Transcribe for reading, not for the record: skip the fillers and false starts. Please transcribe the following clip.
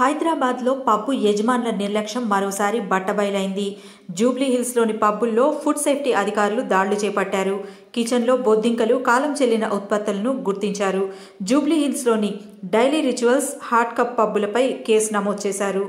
హైదరాబాద్లో పబ్బు యజమానుల నిర్లక్ష్యం మరోసారి బట్టబయలైంది. జూబ్లీహిల్స్లోని పబ్బుల్లో ఫుడ్ సేఫ్టీ అధికారులు దాడులు చేపట్టారు. కిచెన్లో బొద్దింకలు, కాలం చెల్లిన ఉత్పత్తులను గుర్తించారు. జూబ్లీహిల్స్లోని డైలీ రిచువల్స్, హాట్ కప్ పబ్బులపై కేసు నమోదు చేశారు.